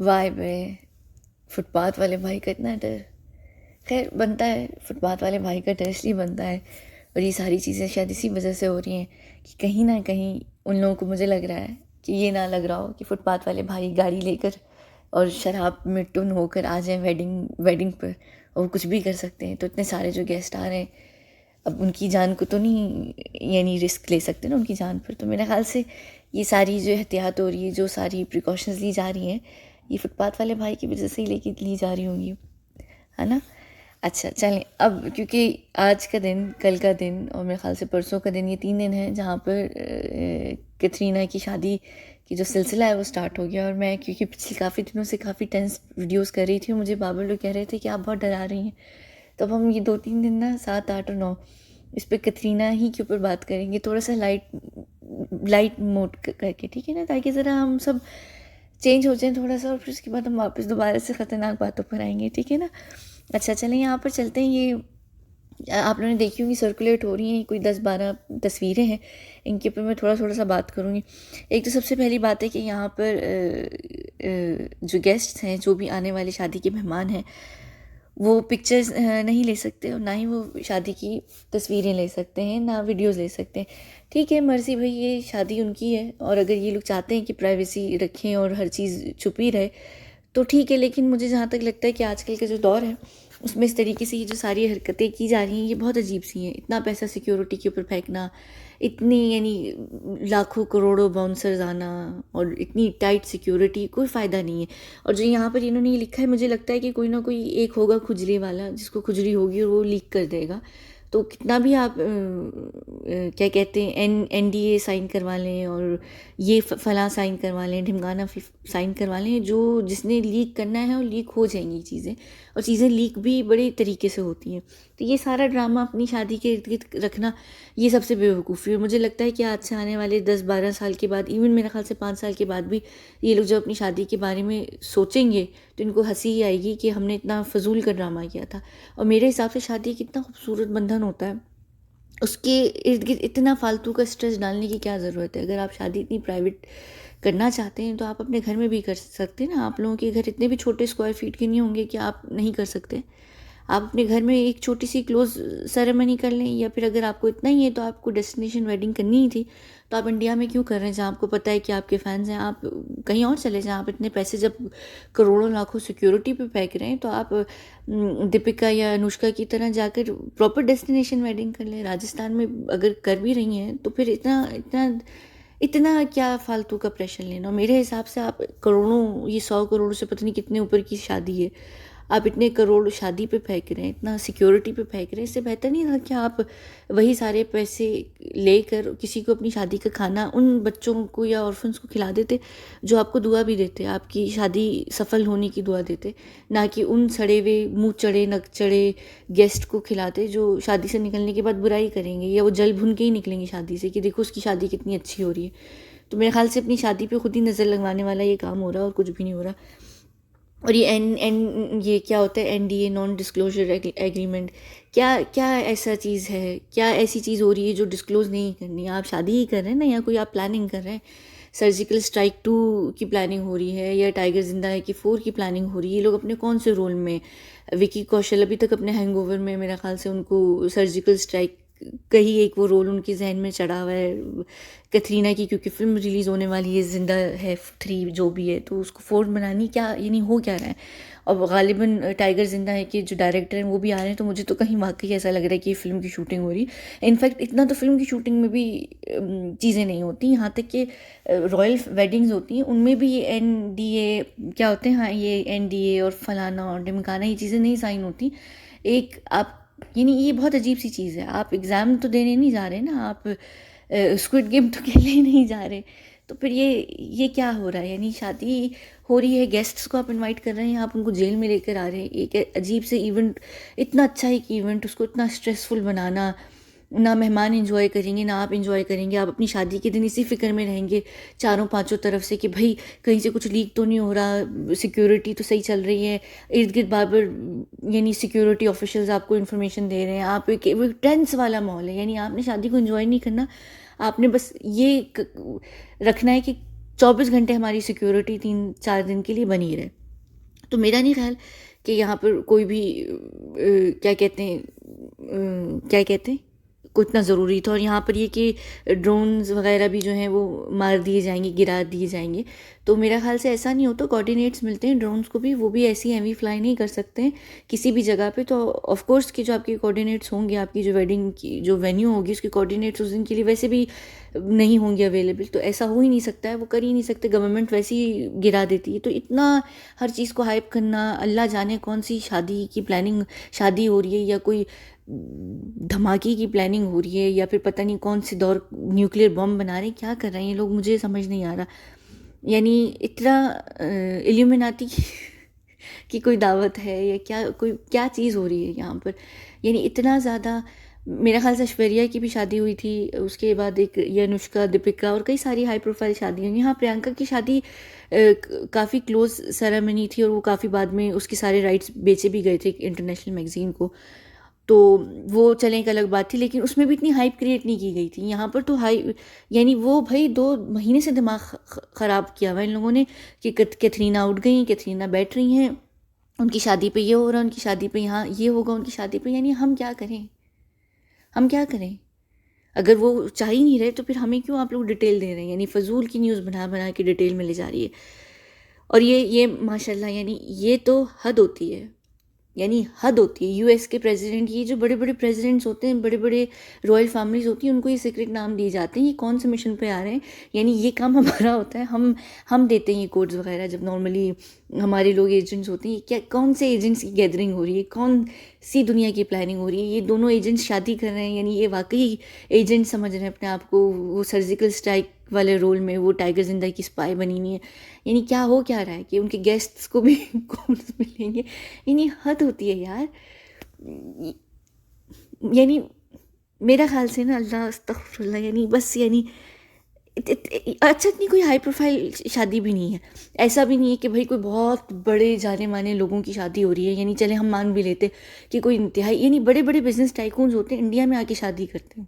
Y Bae, footpath वाले भाई का इतना डर। खैर बनता है, फुटपाथ वाले भाई का डर इसलिए बनता है, और ये सारी चीज़ें शायद इसी वजह से हो रही हैं कि कहीं ना कहीं उन लोगों को, मुझे लग रहा है कि ये ना लग रहा हो कि फुटपाथ वाले भाई गाड़ी लेकर और शराब में टुन होकर आ जाएं वेडिंग वेडिंग पर, और वो कुछ भी कर सकते हैं। तो इतने सारे जो गेस्ट आ रहे हैं, अब उनकी जान को तो नहीं यानी रिस्क ले सकते ना उनकी जान पर। तो मेरे ख्याल से ये सारी जो एहतियात हो रही है, जो सारी प्रिकॉशंस ली जा रही हैं, ये फुटपाथ वाले भाई की वजह से ही लेके ली जा रही होंगी, है ना। अच्छा चलें, अब क्योंकि आज का दिन, कल का दिन और मेरे ख्याल से परसों का दिन, ये 3 दिन हैं जहाँ पर कैटरीना की शादी की जो सिलसिला है वो स्टार्ट हो गया। और मैं क्योंकि पिछले काफ़ी दिनों से काफ़ी टेंस वीडियोस कर रही थी, मुझे बाबर लोग कह रहे थे कि आप बहुत डरा रही हैं, तो अब हम ये 2-3 दिन ना 7, 8 और 9 इस पर कैटरीना ही के ऊपर बात करेंगे, थोड़ा सा लाइट लाइट मोड करके, ठीक है ना, ताकि ज़रा हम सब चेंज हो जाए थोड़ा सा, और फिर उसके बाद हम वापस दोबारा से ख़तरनाक बातों पर आएंगे, ठीक है ना। अच्छा चलें, यहाँ पर चलते हैं। ये आप लोगों ने देखी होंगी, सर्कुलेट हो रही हैं कोई 10-12 तस्वीरें हैं, इनके ऊपर मैं थोड़ा थोड़ा सा बात करूँगी। एक तो सबसे पहली बात है कि यहाँ पर जो गेस्ट्स हैं, जो भी आने वाले शादी के मेहमान हैं, वो पिक्चर्स नहीं ले सकते, और ना ही वो शादी की तस्वीरें ले सकते हैं, ना वीडियोस ले सकते हैं। ठीक है, मर्जी भाई, ये शादी उनकी है, और अगर ये लोग चाहते हैं कि प्राइवेसी रखें और हर चीज़ छुपी रहे तो ठीक है। लेकिन मुझे जहाँ तक लगता है कि आजकल का जो दौर है उसमें इस तरीके से ये जो सारी हरकतें की जा रही हैं, ये बहुत अजीब सी हैं। इतना पैसा सिक्योरिटी के ऊपर फेंकना, इतनी यानी लाखों करोड़ों बाउंसर्स आना, और इतनी टाइट सिक्योरिटी, कोई फ़ायदा नहीं है। और जो यहाँ पर इन्होंने ये लिखा है, मुझे लगता है कि कोई ना कोई एक होगा खुजली वाला, जिसको खुजली होगी और वो लीक कर देगा। तो कितना भी आप क्या कहते हैं, NDA साइन करवा लें, और ये फलां साइन करवा लें, ढिमकाना साइन करवा लें, जो जिसने लीक करना है, और लीक हो जाएंगी चीज़ें, और चीज़ें लीक भी बड़े तरीके से होती हैं। तो ये सारा ड्रामा अपनी शादी के इर्द गिर्द रखना, ये सबसे बेवकूफ़ी है। मुझे लगता है कि आज से आने वाले 10-12 साल के बाद, इवन मेरे ख्याल से 5 साल के बाद भी, ये लोग जब अपनी शादी के बारे में सोचेंगे तो इनको हंसी ही आएगी कि हमने इतना फजूल का ड्रामा किया था। और मेरे हिसाब से शादी कितना खूबसूरत बंधन होता है, उसके इर्द गिर्द इतना फालतू का स्ट्रेस डालने की क्या ज़रूरत है। अगर आप शादी इतनी प्राइवेट करना चाहते हैं तो आप अपने घर में भी कर सकते हैं ना। आप लोगों के घर इतने भी छोटे स्क्वायर फीट के नहीं होंगे कि आप नहीं कर सकते। आप अपने घर में एक छोटी सी क्लोज सेरेमनी कर लें, या फिर अगर आपको इतना ही है तो आपको डेस्टिनेशन वेडिंग करनी ही थी, तो आप इंडिया में क्यों कर रहे हैं, जहाँ आपको पता है कि आपके फैंस हैं। आप कहीं और चले जाएं। आप इतने पैसे जब करोड़ों लाखों सिक्योरिटी पे फेंक रहे हैं, तो आप दीपिका या अनुष्का की तरह जाकर प्रॉपर डेस्टिनेशन वेडिंग कर लें। राजस्थान में अगर कर भी रही हैं तो फिर इतना इतना इतना क्या फालतू का प्रेशर लेना। मेरे हिसाब से आप करोड़ों, ये 100 करोड़ से पता नहीं कितने ऊपर की शादी है, आप इतने करोड़ शादी पे फेंक रहे हैं, इतना सिक्योरिटी पे फेंक रहे हैं। इससे बेहतर नहीं था कि आप वही सारे पैसे लेकर किसी को अपनी शादी का खाना, उन बच्चों को या ऑर्फन्स को खिला देते जो आपको दुआ भी देते, आपकी शादी सफल होने की दुआ देते, ना कि उन सड़े हुए मुँह चढ़े नक चढ़े गेस्ट को खिलाते जो शादी से निकलने के बाद बुराई करेंगे, या वो जल भुन के ही निकलेंगे शादी से कि देखो उसकी शादी कितनी अच्छी हो रही है। तो मेरे ख्याल से अपनी शादी पे खुद ही नज़र लगवाने वाला ये काम हो रहा है, और कुछ भी नहीं हो रहा। और ये ये क्या होता है, NDA, नॉन डिस्क्लोजर एग्रीमेंट, क्या क्या ऐसा चीज़ है, क्या ऐसी चीज़ हो रही है जो डिस्क्लोज़ नहीं करनी। आप शादी ही कर रहे हैं ना, या कोई आप प्लानिंग कर रहे हैं, सर्जिकल स्ट्राइक 2 की प्लानिंग हो रही है, या टाइगर जिंदा है कि 4 की प्लानिंग हो रही है। ये लोग अपने कौन से रोल में, विकी कौशल अभी तक अपने हैंगओवर में, मेरा ख्याल से उनको सर्जिकल स्ट्राइक का ही एक वो रोल उनके जहन में चढ़ा हुआ है। कैटरीना की क्योंकि फिल्म रिलीज़ होने वाली है, जिंदा है 3 जो भी है, तो उसको 4 बनानी क्या, यानी हो क्या रहा है। और गालिबन टाइगर जिंदा है कि जो डायरेक्टर हैं वो भी आ रहे हैं, तो मुझे तो कहीं वाकई ऐसा लग रहा है कि फिल्म की शूटिंग हो रही है। इनफैक्ट इतना तो फिल्म की शूटिंग में भी चीज़ें नहीं होती, यहाँ तक कि रॉयल वेडिंग्स होती हैं उनमें भी ये NDA क्या होते हैं, हाँ ये NDA और फलाना और ढिमकाना, ये चीज़ें नहीं साइन होती। एक आप, यानी ये बहुत अजीब सी चीज़ है। आप एग्ज़ाम तो देने नहीं जा रहे ना, आप स्क्विड गेम तो खेलने ही नहीं जा रहे। तो फिर ये क्या हो रहा है, यानी शादी हो रही है, गेस्ट्स को आप इनवाइट कर रहे हैं, आप उनको जेल में लेकर आ रहे हैं। एक अजीब से इवेंट, इतना अच्छा एक इवेंट, उसको इतना स्ट्रेसफुल बनाना, ना मेहमान एंजॉय करेंगे ना आप एंजॉय करेंगे। आप अपनी शादी के दिन इसी फिक्र में रहेंगे चारों पांचों तरफ से कि भाई कहीं से कुछ लीक तो नहीं हो रहा, सिक्योरिटी तो सही चल रही है, इर्द गिर्द बार बार यानी सिक्योरिटी ऑफिशियल्स आपको इन्फॉर्मेशन दे रहे हैं। आप एक टेंस वाला माहौल है, यानी आपने शादी को एंजॉय नहीं करना, आपने बस ये रखना है कि 24 घंटे हमारी सिक्योरिटी 3-4 दिन के लिए बनी रहे। तो मेरा नहीं ख्याल कि यहाँ पर कोई भी क्या कहते हैं को इतना ज़रूरी था। और यहाँ पर ये कि ड्रोन्स वगैरह भी जो हैं वो मार दिए जाएंगे, गिरा दिए जाएंगे, तो मेरा ख्याल से ऐसा नहीं होता। कोऑर्डिनेट्स मिलते हैं ड्रोन्स को भी, वो भी ऐसी हैवी फ्लाई नहीं कर सकते हैं किसी भी जगह पे। तो ऑफ कोर्स कि जो आपके कोऑर्डिनेट्स होंगे, आपकी जो वेडिंग की जो वेन्यू होगी उसके कोऑर्डिनेट्स उस दिन के लिए वैसे भी नहीं होंगे अवेलेबल, तो ऐसा हो ही नहीं सकता है, वो कर ही नहीं सकते, गवर्नमेंट वैसे ही गिरा देती है। तो इतना हर चीज़ को हाइप करना, अल्लाह जाने कौन सी शादी की प्लानिंग, शादी हो रही है या कोई धमाके की प्लानिंग हो रही है या फिर पता नहीं कौन से दौर न्यूक्लियर बॉम्ब बना रहे हैं, क्या कर रहे हैं ये लोग, मुझे समझ नहीं आ रहा। यानी इतना इल्यूमिनाती की कोई दावत है या क्या, कोई क्या चीज़ हो रही है यहाँ पर। यानी इतना ज़्यादा, मेरा ख्याल से ऐश्वर्या की भी शादी हुई थी, उसके बाद एक ये अनुष्का, दीपिका और कई सारी हाई प्रोफाइल शादी हुई। हाँ, प्रियंका की शादी काफ़ी क्लोज सेरेमनी थी और वो काफ़ी बाद में उसके सारे राइट्स बेचे भी गए थे इंटरनेशनल मैगजीन को, तो वो चलें एक अलग बात थी, लेकिन उसमें भी इतनी हाइप क्रिएट नहीं की गई थी। यहाँ पर तो हाई, यानी वो भाई 2 महीने से दिमाग ख़राब किया हुआ इन लोगों ने कि कैथरीना उठ गई, कैथरीना बैठ रही हैं, उनकी शादी पे ये हो रहा है, उनकी शादी पे यहाँ ये होगा, उनकी शादी पे, यानी हम क्या करें, हम क्या करें। अगर वो चाह ही नहीं रहे तो फिर हमें क्यों आप लोग डिटेल दे रहे हैं, यानी फजूल की न्यूज़ बना बना के डिटेल में ले जा रही है। और ये माशाल्लाह, यानी ये तो हद होती है, यानी हद होती है। यूएस के प्रेसिडेंट, ये जो बड़े बड़े प्रेसिडेंट्स होते हैं, बड़े बड़े रॉयल फैमिलीज होती हैं, उनको ये सीक्रेट नाम दिए जाते हैं, ये कौन से मिशन पे आ रहे हैं, यानी ये काम हमारा होता है, हम देते हैं ये कोड्स वगैरह। जब नॉर्मली हमारे लोग एजेंट्स होते हैं, क्या कौन से एजेंट्स की गैदरिंग हो रही है, कौन सी दुनिया की प्लानिंग हो रही है, ये दोनों एजेंट्स शादी कर रहे हैं, यानी ये वाकई एजेंट समझ रहे हैं अपने आप को, वो सर्जिकल स्ट्राइक वाले रोल में वो टाइगर जिंदा की स्पाई बनी हुई है। यानी क्या हो क्या रहा है कि उनके गेस्ट्स को भी कोड्स मिलेंगे, यानी हद होती है यार। यानी मेरा ख्याल से ना, अल्लाह अस्तगफिरुल्लाह, यानी बस, यानी अच्छा, इतनी कोई हाई प्रोफाइल शादी भी नहीं है। ऐसा भी नहीं है कि भाई कोई बहुत बड़े जाने माने लोगों की शादी हो रही है, यानी चले हम मान भी लेते कि कोई इंतहाई, यानी बड़े बड़े बिजनेस टाइकून्स होते हैं इंडिया में आके शादी करते हैं,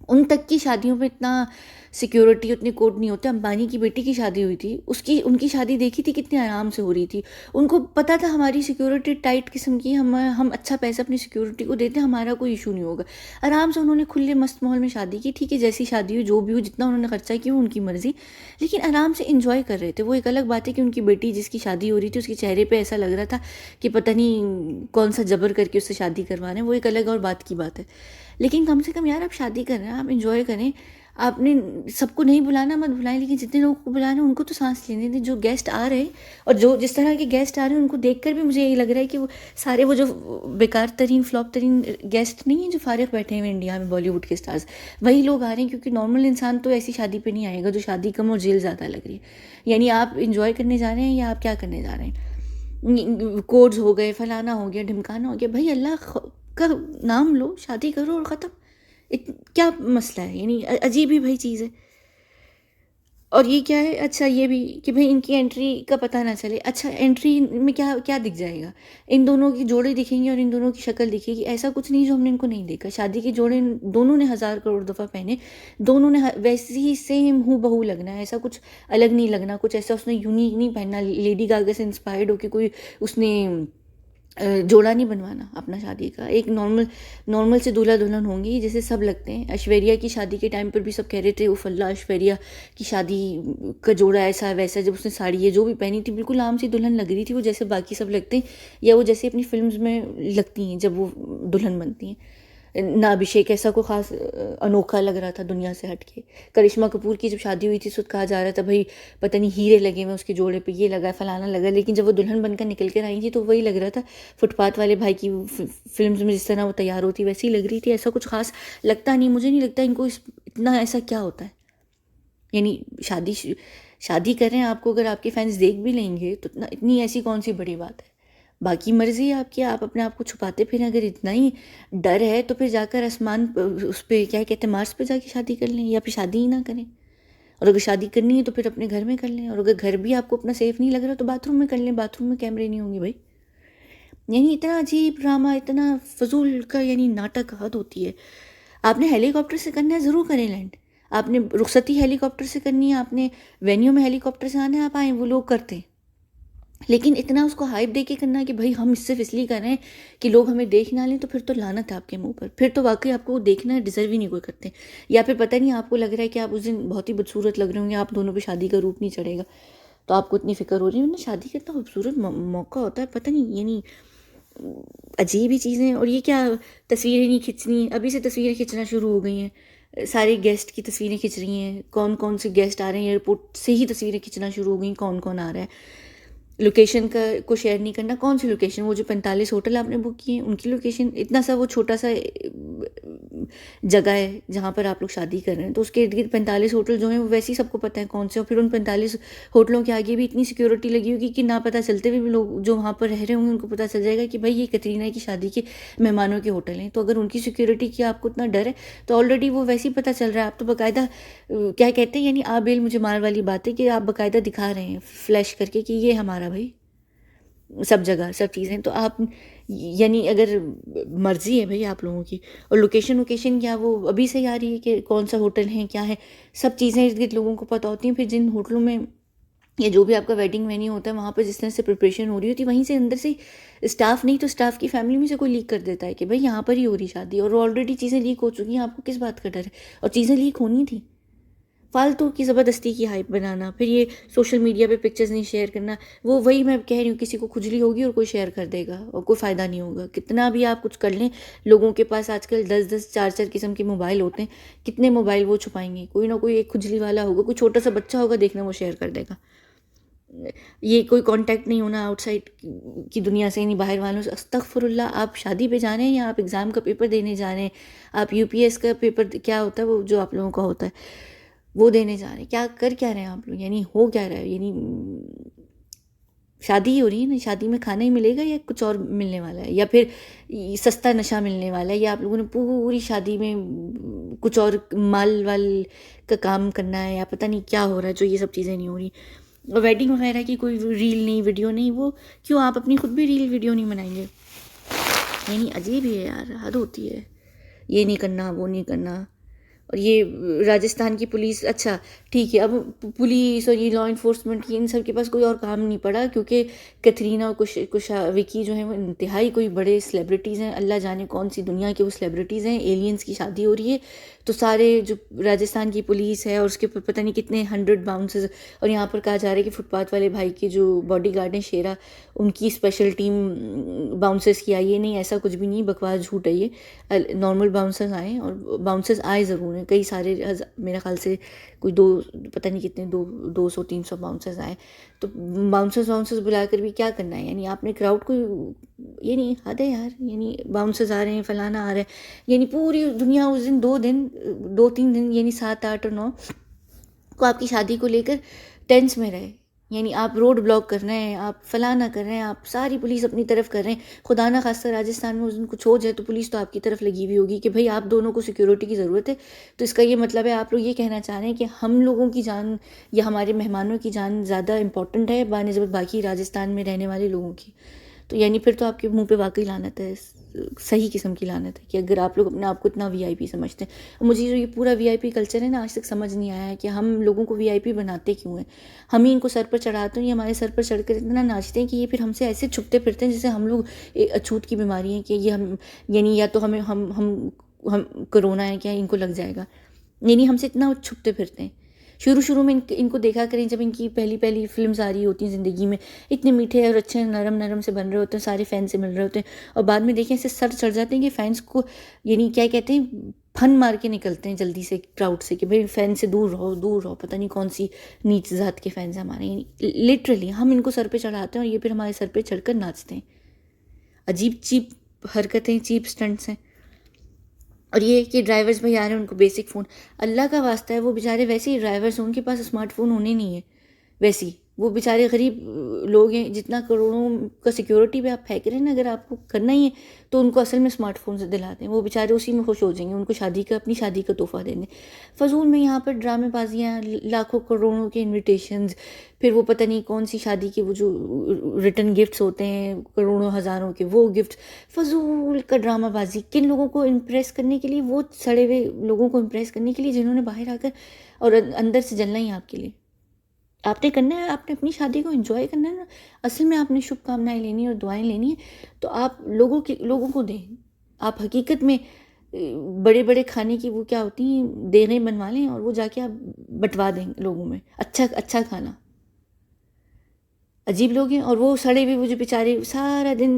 उन तक की शादियों में इतना सिक्योरिटी, उतने कोड नहीं होते। अंबानी की बेटी की शादी हुई थी, उनकी शादी देखी थी कितने आराम से हो रही थी, उनको पता था हमारी सिक्योरिटी टाइट किस्म की, हम अच्छा पैसा अपनी सिक्योरिटी को देते हैं, हमारा कोई इशू नहीं होगा। आराम से उन्होंने खुले मस्त माहौल में शादी की, ठीक है, जैसी शादी हुई, जो भी हो, जितना उन्होंने खर्चा किया वो उनकी मर्जी, लेकिन आराम से इन्जॉय कर रहे थे। वो एक अलग बात है कि उनकी बेटी जिसकी शादी हो रही थी उसके चेहरे पर ऐसा लग रहा था कि पता नहीं कौन सा जबर करके उससे शादी करवा रहे हैं, वो एक अलग और बात की बात है। लेकिन कम से कम यार, आप शादी कर रहे हैं, आप इंजॉय करें। आपने सबको नहीं बुलाना, मत बुलाएं, लेकिन जितने लोगों को बुलाना उनको तो सांस लेने दें। जो गेस्ट आ रहे हैं और जो जिस तरह के गेस्ट आ रहे हैं उनको देखकर भी मुझे यही लग रहा है कि वो सारे वो जो बेकार तरीन फ्लॉप तरीन गेस्ट नहीं हैं जो फारिग बैठे हुए इंडिया में बॉलीवुड के स्टार्स, वही लोग आ रहे हैं, क्योंकि नॉर्मल इंसान तो ऐसी शादी पे नहीं आएगा जो शादी कम और जेल ज़्यादा लग रही है। यानी आप इंजॉय करने जा रहे हैं या आप क्या करने जा रहे हैं। कोड्स हो गए, फलाना हो गया, ढिमकाना हो गया, भाई अल्लाह का नाम लो, शादी करो और ख़त्म। क्या मसला है, यानी अजीब ही भाई चीज़ है। और ये क्या है, अच्छा ये भी कि भाई इनकी एंट्री का पता ना चले। अच्छा, एंट्री में क्या क्या दिख जाएगा, इन दोनों की जोड़े दिखेंगे और इन दोनों की शक्ल दिखेगी, ऐसा कुछ नहीं जो हमने इनको नहीं देखा। शादी के जोड़े दोनों ने 1000 करोड़ दफ़ा पहने, दोनों ने वैसे ही सेम हूँ बहू लगना है, ऐसा कुछ अलग नहीं लगना, कुछ ऐसा उसने यूनिक नहीं पहनना, लेडी गागा से इंस्पायर्ड होकर कोई उसने जोड़ा नहीं बनवाना अपना शादी का। एक नॉर्मल से दूल्हा दुल्हन होंगी जैसे सब लगते हैं। ऐश्वर्या की शादी के टाइम पर भी सब कह रहे थे उफ अल्लाह, ऐश्वर्या की शादी का जोड़ा ऐसा वैसा, जब उसने साड़ी ये जो भी पहनी थी बिल्कुल आम सी दुल्हन लग रही थी, वो जैसे बाकी सब लगते हैं या वो जैसे अपनी फिल्म्स में लगती हैं जब वो दुल्हन बनती हैं ना। अभिषेक ऐसा को ख़ास अनोखा लग रहा था दुनिया से हट के। करिश्मा कपूर की जब शादी हुई थी तो कहा जा रहा था भाई पता नहीं हीरे लगे हुए उसके जोड़े पे, ये लगा फलाना लगा, लेकिन जब वो दुल्हन बनकर निकल कर आई थी तो वही लग रहा था फुटपाथ वाले भाई की फिल्म्स में जिस तरह वो तैयार होती वैसी ही लग रही थी। ऐसा कुछ खास लगता नहीं, मुझे नहीं लगता इनको इतना ऐसा क्या होता है। यानी शादी कर रहे हैं, आपको अगर आपके फैंस देख भी लेंगे तो इतनी ऐसी कौन सी बड़ी बात है। बाकी मर्जी है आपकी, आप अपने आप को छुपाते फिरें। अगर इतना ही डर है तो फिर जाकर आसमान उस पर क्या कहते हैं मार्स पे जाके शादी कर लें, या फिर शादी ही ना करें। और अगर शादी करनी है तो फिर अपने घर में कर लें, और अगर घर भी आपको अपना सेफ नहीं लग रहा तो बाथरूम में कर लें, बाथरूम में कैमरे नहीं होंगे भाई। यानी इतना अजीब ड्रामा, इतना फजूल का यानी नाटक, हद होती है। आपने हेलीकॉप्टर से करना है ज़रूर करें लैंड, आपने रुखसती हेलीकॉप्टर से करनी है, आपने वेन्यू में हेलीकॉप्टर से आना है, आप आएँ, वो लोग करते हैं। लेकिन इतना उसको हाइप दे के करना कि भाई हम सिर्फ इसलिए कर रहे हैं कि लोग हमें देख ना लें, तो फिर तो लानत है आपके मुंह पर। फिर तो वाकई आपको वो देखना डिजर्व ही नहीं कोई करते। या फिर पता नहीं, आपको लग रहा है कि आप उस दिन बहुत ही बदसूरत लग रहे होंगे, आप दोनों पे शादी का रूप नहीं चढ़ेगा, तो आपको इतनी फिक्र हो रही है। वरना शादी का इतना खूबसूरत मौका होता है, पता नहीं, यानी अजीब ही चीज़ें। और ये क्या, तस्वीरें नहीं खींचनी, अभी से तस्वीरें खींचना शुरू हो गई हैं। सारे गेस्ट की तस्वीरें खींच रही हैं, कौन कौन से गेस्ट आ रहे हैं, एयरपोर्ट से ही तस्वीरें खींचना शुरू हो गई, कौन कौन आ रहा है। लोकेशन का को शेयर नहीं करना। कौन सी लोकेशन? वो जो 45 होटल आपने बुक किए हैं उनकी लोकेशन। इतना सा वो छोटा सा जगह है जहाँ पर आप लोग शादी कर रहे हैं, तो उसके इर्द गिर्द 45 होटल जो हैं वो वैसे ही सबको पता है कौन से। और फिर उन 45 होटलों के आगे भी इतनी सिक्योरिटी लगी होगी कि ना पता चलते हुए भी लोग जो वहाँ पर रह रहे होंगे उनको पता चल जाएगा कि भाई ये कतरीना की शादी के मेहमानों के होटल हैं। तो अगर उनकी सिक्योरिटी की आपको इतना डर है तो ऑलरेडी वो वैसे ही पता चल रहा है। आप तो बाकायदा क्या कहते हैं, यानी आ बेल मुझे मार वाली बात है कि आप बाकायदा दिखा रहे हैं फ्लैश करके कि ये हमारा भाई, सब जगह सब चीज़ें। तो आप, यानी अगर मर्ज़ी है भाई आप लोगों की, और लोकेशन क्या वो अभी से ही आ रही है कि कौन सा होटल है क्या है, सब चीज़ें इर्द गिर्द लोगों को पता होती हैं। फिर जिन होटलों में या जो भी आपका वेडिंग वेन्यू होता है वहाँ पर जिस तरह से प्रिपरेशन हो रही होती है, वहीं से अंदर से स्टाफ नहीं तो स्टाफ की फैमिली में से कोई लीक कर देता है कि भाई यहाँ पर ही हो रही शादी, और ऑलरेडी चीज़ें लीक हो चुकी हैं, आपको किस बात का डर है? और चीज़ें लीक होनी थी, फालतू की ज़बरदस्ती की हाइप बनाना, फिर ये सोशल मीडिया पे पिक्चर्स नहीं शेयर करना। वो वही मैं कह रही हूँ, किसी को खुजली होगी और कोई शेयर कर देगा और कोई फ़ायदा नहीं होगा। कितना भी आप कुछ कर लें, लोगों के पास आजकल 10-10 4-4 किस्म के मोबाइल होते हैं, कितने मोबाइल वो छुपाएंगे? कोई ना कोई एक खुजली वाला होगा, कोई छोटा सा बच्चा होगा, देखना वो शेयर कर देगा। ये कोई कांटेक्ट नहीं होना आउटसाइड की दुनिया से, नहीं बाहर वालों से। अस्तगफुरुल्लाह, आप शादी पे जा रहे हैं या आप एग्ज़ाम का पेपर देने जा रहे हैं, आप यूपीएस का पेपर क्या होता है वो जो आप लोगों का होता है वो देने जा रहे हैं, क्या कर क्या रहे हैं आप लोग? यानी हो क्या रहा है? यानी शादी ही हो रही है ना, शादी में खाना ही मिलेगा या कुछ और मिलने वाला है, या फिर सस्ता नशा मिलने वाला है, या आप लोगों ने पूरी शादी में कुछ और माल वाल का काम करना है, या पता नहीं क्या हो रहा है जो ये सब चीज़ें नहीं हो रही। वेडिंग वगैरह की कोई रील नहीं, वीडियो नहीं, वो क्यों? आप अपनी खुद भी रील वीडियो नहीं बनाएंगे? यानी अजीब ही है यार, हद होती है। ये नहीं करना, वो नहीं करना। और ये राजस्थान की पुलिस, अच्छा ठीक है, अब पुलिस और ये लॉ इन्फोर्समेंट की इन सब के पास कोई और काम नहीं पड़ा, क्योंकि कैथरीना और कुछ विकी जो है वो इंतहाई कोई बड़े सेलिब्रिटीज़ हैं। अल्लाह जाने कौन सी दुनिया के वो सेलिब्रिटीज़ हैं। एलियंस की शादी हो रही है तो सारे जो राजस्थान की पुलिस है और उसके ऊपर पता नहीं कितने 100 बाउंसर्स, और यहाँ पर कहा जा रहा है कि फुटपाथ वाले भाई के जो बॉडी गार्ड हैं शेरा, उनकी स्पेशल टीम बाउंसर्स की आई है। नहीं, ऐसा कुछ भी नहीं, बकवास झूठ है ये। नॉर्मल बाउंसर्स आए, और बाउंसर्स आए ज़रूर हैं, कई सारे, मेरा ख्याल से कोई दो, पता नहीं कितने, 200-300 बाउंसर्स आए। तो बाउंसर्स बुलाकर भी क्या करना है? यानी आपने क्राउड को, ये नहीं, हद है यार। यानी बाउंसर्स आ रहे हैं, फलाना आ रहा है, यानी पूरी दुनिया उस दिन 2-3 दिन, यानी 7-8 और 9 को आपकी शादी को लेकर टेंस में रहे। यानी आप रोड ब्लॉक कर रहे हैं, आप फलाना कर रहे हैं, आप सारी पुलिस अपनी तरफ कर रहे हैं। खुदा ना खास्ता राजस्थान में उस दिन कुछ हो जाए तो पुलिस तो आपकी तरफ लगी हुई होगी कि भाई आप दोनों को सिक्योरिटी की ज़रूरत है। तो इसका ये मतलब है आप लोग ये कहना चाह रहे हैं कि हम लोगों की जान या हमारे मेहमानों की जान ज़्यादा इंपॉर्टेंट है बानिस्बत बाकी राजस्थान में रहने वाले लोगों की। तो यानी फिर तो आपके मुंह पे वाकई लानत है, सही किस्म की लानत है, कि अगर आप लोग अपने आप को इतना वीआईपी समझते हैं। मुझे जो ये पूरा वीआईपी कल्चर है ना, आज तक समझ नहीं आया है कि हम लोगों को वीआईपी बनाते क्यों हैं। हम ही इनको सर पर चढ़ाते हैं, ये हमारे सर पर चढ़कर इतना नाचते हैं कि ये फिर हमसे ऐसे छुपते फिरते हैं जैसे हम लोग अछूत की बीमारी है कि ये हम, यानी या तो हमें हम कोरोना है क्या, इनको लग जाएगा। यानी हमसे इतना छुपते फिरते हैं। शुरू में इनको देखा करें, जब इनकी पहली फिल्म्स आ रही होती हैं ज़िंदगी में, इतने मीठे और अच्छे नरम से बन रहे होते हैं, सारे फैन से मिल रहे होते हैं, और बाद में देखें ऐसे सर चढ़ जाते हैं कि फैंस को, यानी क्या कहते हैं, फन मार के निकलते हैं जल्दी से क्राउड से कि भाई फैन से दूर रहो, पता नहीं कौन सी नीच जात के फैंस हैं हमारे। यानी लिटरली हम इनको सर पे चढ़ाते हैं और ये फिर हमारे सर पे चढ़कर नाचते हैं। अजीब चीप हरकतें, चीप स्टंट्स हैं। और ये कि ड्राइवर्स भाई आ रहे हैं, उनको बेसिक फ़ोन, अल्लाह का वास्ता है वो बेचारे वैसे ही ड्राइवर्स हैं, उनके पास स्मार्टफोन होने नहीं है वैसे ही, वो बेचारे गरीब लोग हैं, जितना करोड़ों का सिक्योरिटी पे आप फेंक रहे हैं ना, अगर आपको करना ही है तो उनको असल में स्मार्टफोन से दिलाते हैं, वो बेचारे उसी में खुश हो जाएंगे, उनको शादी का, अपनी शादी का तोहफा देंगे। फजूल में यहाँ पर ड्रामेबाजियाँ, लाखों करोड़ों के इन्विटेशंस, फिर वो पता नहीं कौन सी शादी के वो जो रिटर्न गिफ्ट्स होते हैं करोड़ों हज़ारों के, वो गिफ्ट, फजूल का ड्रामाबाजी। किन लोगों को इम्प्रेस करने के लिए? वो सड़े हुए लोगों को इम्प्रेस करने के लिए जिन्होंने बाहर आकर और अंदर से जलना ही आपके लिए। आपने करना है, आपने अपनी शादी को एंजॉय करना है ना, असल में आपने शुभकामनाएं लेनी है और दुआएं लेनी है, तो आप लोगों को दें। आप हकीकत में बड़े बड़े खाने की वो क्या होती हैं, देने बनवा लें और वो जाके आप बंटवा दें लोगों में, अच्छा अच्छा खाना। अजीब लोग हैं। और वो सड़े हुए वो जो बेचारे सारा दिन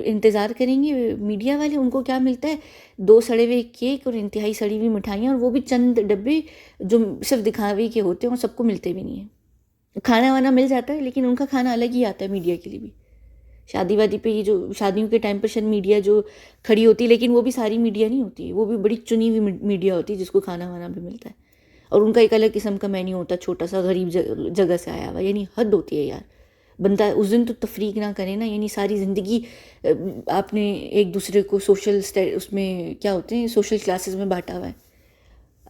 इंतज़ार करेंगे मीडिया वाले, उनको क्या मिलता है? 2 सड़े हुए केक और इंतहाई सड़ी हुई मिठाइयाँ, और वो भी चंद डब्बे जो सिर्फ दिखावे के होते हैं और सबको मिलते भी नहीं है। खाना वाना मिल जाता है लेकिन उनका खाना अलग ही आता है मीडिया के लिए भी। शादी वादी पे, ये जो शादियों के टाइम पर शायद मीडिया जो खड़ी होती है, लेकिन वो भी सारी मीडिया नहीं होती है, वो भी बड़ी चुनी हुई मीडिया होती है जिसको खाना वाना भी मिलता है, और उनका एक अलग किस्म का मेन्यू होता है, छोटा सा गरीब जगह से आया हुआ। यानी हद होती है यार। बनता है उस दिन तो तफरीक ना करें ना, यानी सारी ज़िंदगी आपने एक दूसरे को सोशल उसमें क्या होते हैं, सोशल क्लासेस में बांटा हुआ है।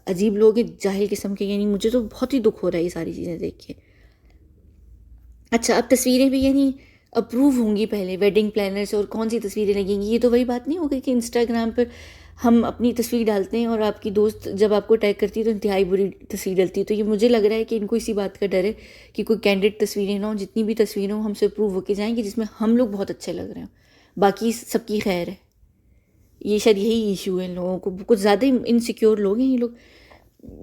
अजीब लोग हैं, जाहिल किस्म के। यानी मुझे तो बहुत ही दुख हो रहा है ये सारी चीज़ें देख के। अच्छा, अब तस्वीरें भी यानी अप्रूव होंगी पहले वेडिंग प्लानर से, और कौन सी तस्वीरें लगेंगी? ये तो वही बात नहीं हो गई कि इंस्टाग्राम पर हम अपनी तस्वीर डालते हैं और आपकी दोस्त जब आपको टैग करती है तो इंतहाई बुरी तस्वीर डलती है। तो ये मुझे लग रहा है कि इनको इसी बात का डर है कि कोई कैंडिड तस्वीरें ना हो, जितनी भी तस्वीरें हो हमसे अप्रूव होके जाएंगी जिसमें हम लोग बहुत अच्छे लग रहे हैं, बाकी सबकी खैर है। ये शायद यही इशू है लोगों को, कुछ ज़्यादा इनसिक्योर लोग हैं ये लोग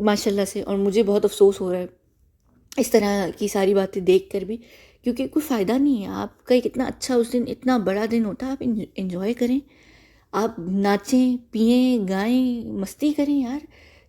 माशाल्लाह से। और मुझे बहुत अफसोस हो रहा है इस तरह की सारी बातें देख कर भी, क्योंकि कोई फ़ायदा नहीं है। आपका एक इतना अच्छा उस दिन, इतना बड़ा दिन होता है, आप इन्जॉय करें, आप नाचें, पिएं, गाएं, मस्ती करें यार।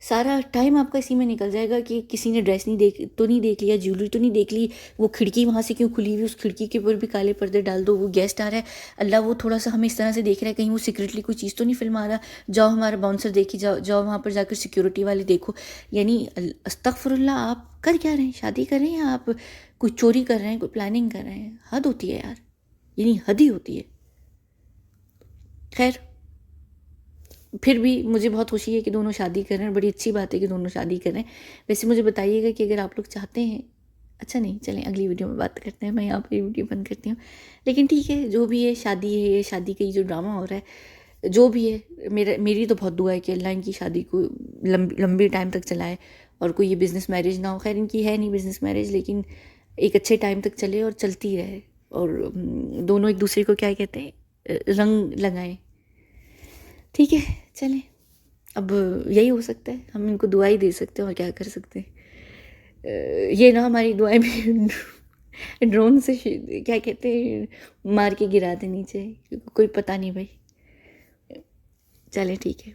सारा टाइम आपका इसी में निकल जाएगा कि किसी ने ड्रेस नहीं देख लिया, ज्वेलरी तो नहीं देख ली, वो खिड़की वहाँ से क्यों खुली हुई, उस खिड़की के ऊपर भी काले पर्दे डाल दो, वो गेस्ट आ रहा है, अल्लाह वो थोड़ा सा हमें इस तरह से देख रहा है, कहीं वो सीक्रेटली कोई चीज़ तो नहीं फिल्मा रहा, जाओ हमारा बाउंसर देखी, जाओ वहाँ पर जाकर सिक्योरिटी वाले देखो। यानी अस्तगफुरुल्लाह, आप कर क्या रहे हैं? शादी कर रहे हैं या आप कोई चोरी कर रहे हैं, कोई प्लानिंग कर रहे हैं? हद होती है यार, यानी हद ही होती है। खैर, फिर भी मुझे बहुत खुशी है कि दोनों शादी कर रहे हैं, बड़ी अच्छी बात है कि दोनों शादी कर रहे हैं। वैसे मुझे बताइएगा कि अगर आप लोग चाहते हैं, अच्छा नहीं, चलें अगली वीडियो में बात करते हैं, मैं यहाँ पर वीडियो बंद करती हूँ। लेकिन ठीक है, जो भी है, शादी है, ये शादी का ये जो ड्रामा हो रहा है, जो भी है, मेरी तो बहुत दुआ है कि अल्लाह इनकी शादी को लंबी टाइम तक चलाए और कोई ये बिज़नेस मैरिज ना हो। खैर इनकी है नहीं बिज़नेस मैरिज, लेकिन एक अच्छे टाइम तक चले और चलती रहे, और दोनों एक दूसरे को क्या कहते हैं, रंग लगाएं। ठीक है, चलें, अब यही हो सकता है, हम इनको दुआ ही दे सकते हैं और क्या कर सकते हैं। ये ना हमारी दुआएं भी ड्रोन से क्या कहते हैं, मार के गिरा दे नीचे, कोई पता नहीं भाई। चलें ठीक है।